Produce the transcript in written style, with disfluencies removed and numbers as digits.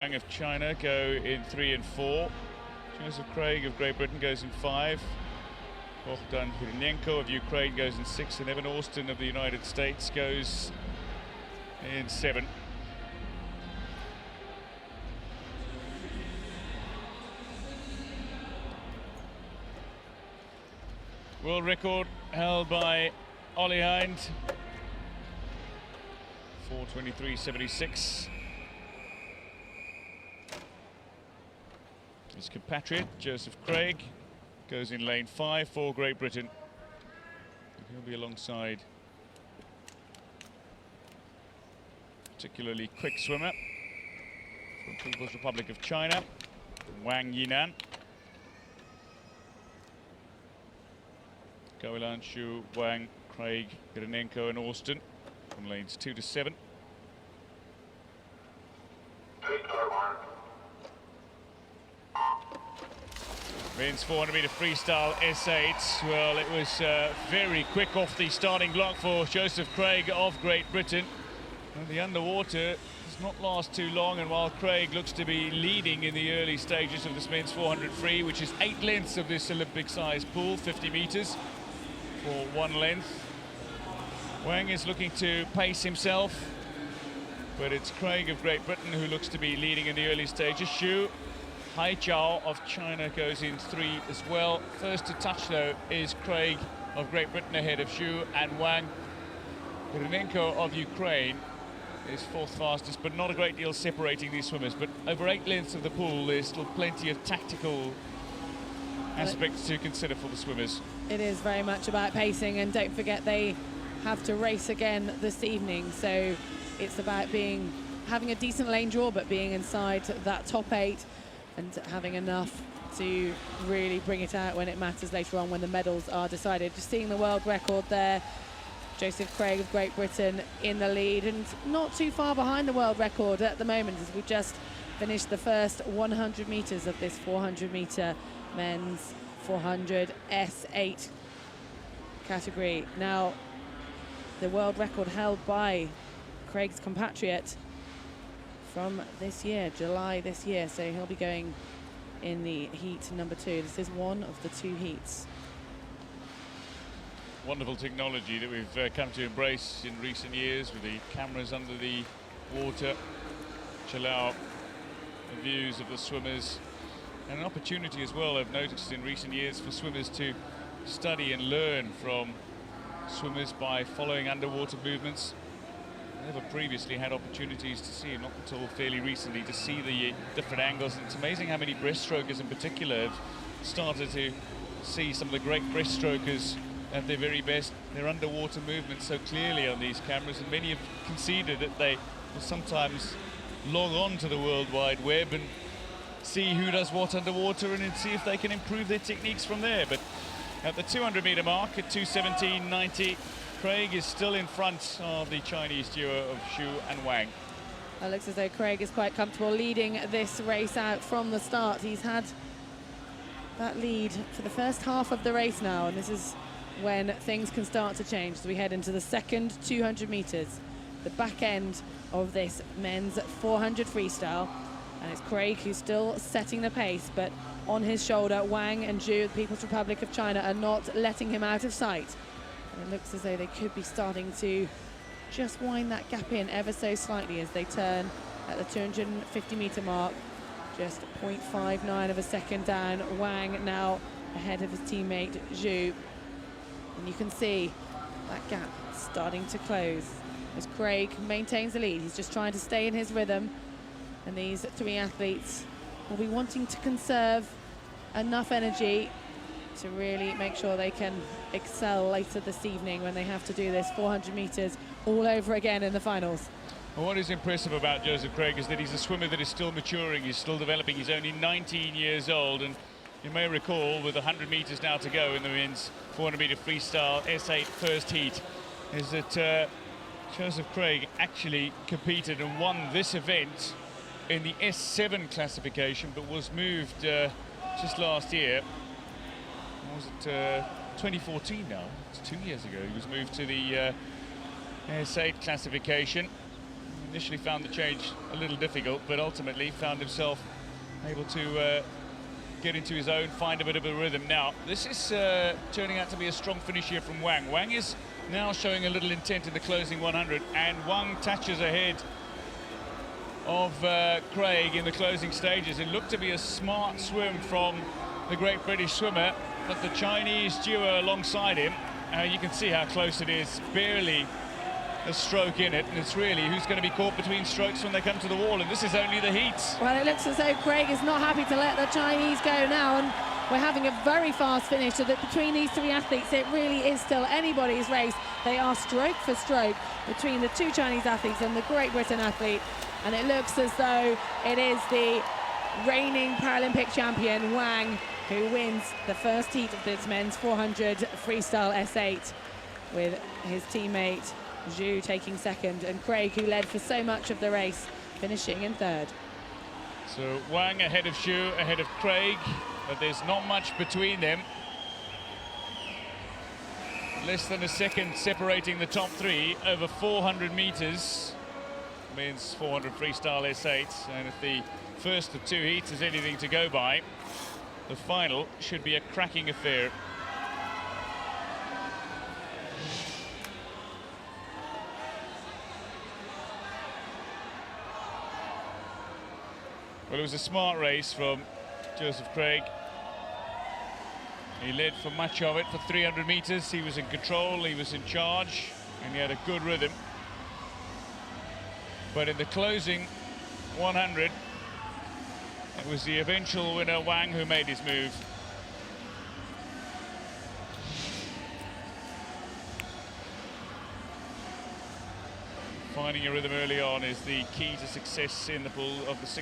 WANG of China go in 3 and 4. Josef Craig of Great Britain goes in 5. Bohdan HRYNENKO of Ukraine goes in 6, and Evan Austin of the United States goes in 7. World record held by Ollie Hind, 4:23.76. His compatriot Josef Craig goes in lane 5 for Great Britain. He'll be alongside particularly quick swimmer from People's Republic of China, WANG Yinan. GAWILAN, Xu, WANG, Craig, HRYNENKO and Austin from lanes 2 to 7. Men's 400-meter freestyle S8. Well, it was very quick off the starting block for Josef Craig of Great Britain. And the underwater does not last too long, and while Craig looks to be leading in the early stages of this men's 400 free, which is 8 lengths of this Olympic-sized pool, 50 meters for 1 length. WANG is looking to pace himself, but it's Craig of Great Britain who looks to be leading in the early stages. XU Haijiao of China goes in 3 as well. First to touch, though, is Craig of Great Britain ahead of XU, and WANG HRYNENKO of Ukraine is 4th fastest, but not a great deal separating these swimmers. But over 8 lengths of the pool, there's still plenty of tactical aspects to consider for the swimmers. It is very much about pacing, and don't forget they have to race again this evening, so it's about having a decent lane draw, but being inside that top 8 and having enough to really bring it out when it matters later on, when the medals are decided. Just seeing the world record there, Josef Craig of Great Britain in the lead, and not too far behind the world record at the moment, as we've just finished the first 100 meters of this 400-meter men's 400 S8 category. Now, the world record held by Craig's compatriot from this year, July this year, so he'll be going in the heat number 2. This is one of the 2 heats. Wonderful technology that we've come to embrace in recent years, with the cameras under the water, which allow the views of the swimmers, and an opportunity as well, I've noticed in recent years, for swimmers to study and learn from swimmers by following underwater movements. Never previously had opportunities to see, not until fairly recently, to see the different angles. And it's amazing how many breaststrokers in particular have started to see some of the great breaststrokers at their very best, their underwater movements so clearly on these cameras, and many have conceded that they will sometimes log on to the World Wide Web and see who does what underwater and see if they can improve their techniques from there. But at the 200-meter mark at 2:17.90, Craig is still in front of the Chinese duo of XU and WANG. It looks as though Craig is quite comfortable leading this race out from the start. He's had that lead for the first half of the race now, and this is when things can start to change as we head into the second 200 meters, the back end of this men's 400 freestyle. And it's Craig who's still setting the pace, but on his shoulder, WANG and XU, the People's Republic of China, are not letting him out of sight. And it looks as though they could be starting to just wind that gap in ever so slightly as they turn at the 250-meter mark, just 0.59 of a second down. WANG now ahead of his teammate XU. And you can see that gap starting to close as Craig maintains the lead. He's just trying to stay in his rhythm. And these 3 athletes will be wanting to conserve enough energy to really make sure they can excel later this evening when they have to do this 400 meters all over again in the finals. Well, what is impressive about Josef Craig is that he's a swimmer that is still maturing, he's still developing. He's only 19 years old, and you may recall, with 100 meters now to go in the men's 400-meter freestyle S8 first heat, is that Josef Craig actually competed and won this event in the S7 classification, but was moved just last year. Was it 2014 now? It's 2 years ago. He was moved to the S8 classification. Initially found the change a little difficult, but ultimately found himself able to get into his own, find a bit of a rhythm. Now, this is turning out to be a strong finish here from Wang. Wang is now showing a little intent in the closing 100, and Wang touches ahead of Craig in the closing stages. It looked to be a smart swim from the great British swimmer, but the Chinese duo alongside him, you can see how close it is, barely a stroke in it, and it's really who's going to be caught between strokes when they come to the wall, and this is only the heats. Well, it looks as though Craig is not happy to let the Chinese go now, and we're having a very fast finish, so that between these three athletes, it really is still anybody's race. They are stroke for stroke between the two Chinese athletes and the Great Britain athlete, and it looks as though it is the reigning Paralympic champion, Wang, who wins the first heat of this men's 400 freestyle S8, with his teammate Zhu taking second, and Craig, who led for so much of the race, finishing in third. So Wang ahead of Zhu, ahead of Craig, but there's not much between them. Less than a second separating the top three over 400 meters. Men's 400 freestyle S8, and if the first of two heats is anything to go by, the final should be a cracking affair. Well, it was a smart race from Josef Craig. He led for much of it for 300 meters. He was in control, he was in charge, and he had a good rhythm. But in the closing 100, it was the eventual winner, Wang, who made his move. Finding a rhythm early on is the key to success in the pool of the 6